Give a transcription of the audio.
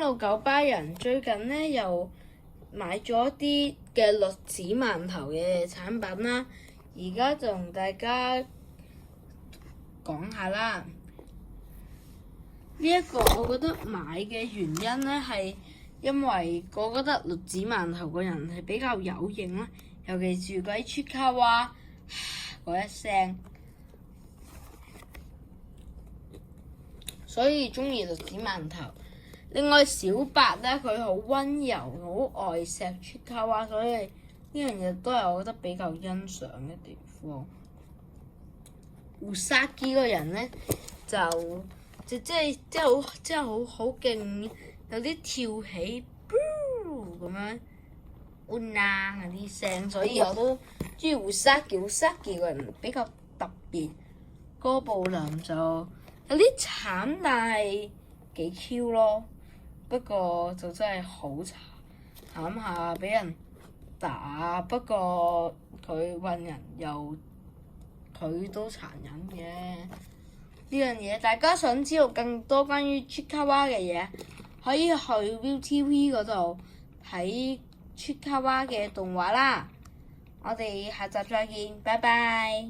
Hello 九巴人最近咧又買咗啲嘅栗子饅頭嘅產品啦，而家就同大家講下啦。呢一個我覺得買嘅原因咧係因為我覺得栗子饅頭個人係比較有型啦，尤其是嗰啲出卡哇嗰一聲，所以中意栗子饅頭。另外小白咧，佢好溫柔，好愛錫出卡哇，所以呢樣嘢都係我覺得比較欣賞嘅地方。胡薩基個人咧就即係好勁，有啲跳起咁樣嗰啲聲，所以我都中意胡薩基。胡薩基個人比較特別。哥布林就有啲慘，但係幾 Q 咯。不過就真係好慘下，俾人打。不過佢運人又佢都殘忍嘅呢樣嘢。大家想知道更多關於出卡哇嘅嘢，可以去 ViuTV 嗰度睇出卡哇嘅動畫啦。我哋下集再見，拜拜。